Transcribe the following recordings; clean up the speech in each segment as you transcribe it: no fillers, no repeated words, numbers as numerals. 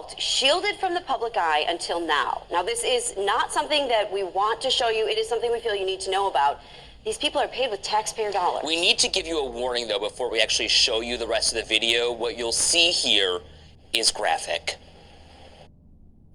quote, shielded from the public eye until now. Now, this is not something that we want to show you. It is something we feel you need to know about. These people are paid with taxpayer dollars. We need to give you a warning, though, before we actually show you the rest of the video. What you'll see here is graphic.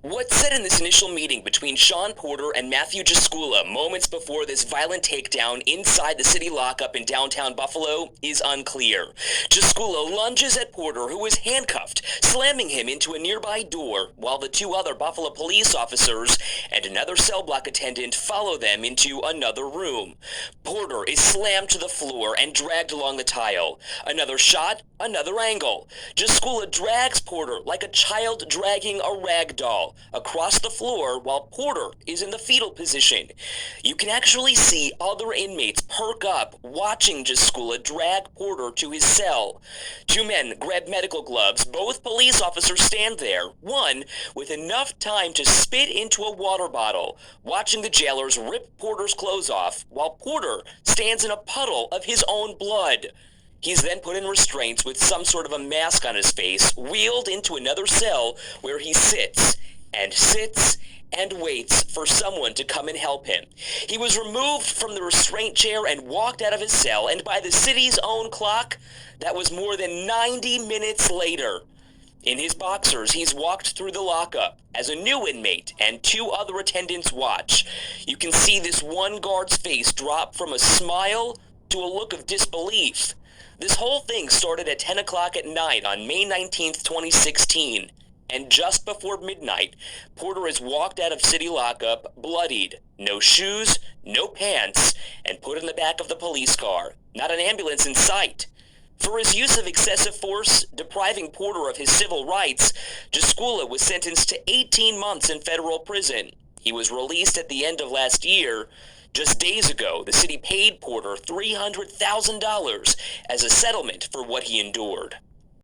What's said in this initial meeting between Sean Porter and Matthew Jaskula moments before this violent takedown inside the city lockup in downtown Buffalo is unclear. Jaskula lunges at Porter, who is handcuffed, slamming him into a nearby door, while the two other Buffalo police officers and another cell block attendant follow them into another room. Porter is slammed to the floor and dragged along the tile. Another shot, another angle. Jaskula drags Porter like a child dragging a rag doll across the floor while Porter is in the fetal position. You can actually see other inmates perk up watching Jaskula drag Porter to his cell. Two men grab medical gloves. Both police officers stand there, one with enough time to spit into a water bottle, watching the jailers rip Porter's clothes off while Porter stands in a puddle of his own blood. He's then put in restraints with some sort of a mask on his face, wheeled into another cell where he sits and waits for someone to come and help him. He was removed from the restraint chair and walked out of his cell, and by the city's own clock, that was more than 90 minutes later. In his boxers, he's walked through the lockup as a new inmate and two other attendants watch. You can see this one guard's face drop from a smile to a look of disbelief. This whole thing started at 10 o'clock at night on May 19th, 2016. And just before midnight, Porter is walked out of city lockup, bloodied, no shoes, no pants, and put in the back of the police car. Not an ambulance in sight. For his use of excessive force, depriving Porter of his civil rights, Jaskula was sentenced to 18 months in federal prison. He was released at the end of last year. Just days ago, the city paid Porter $300,000 as a settlement for what he endured.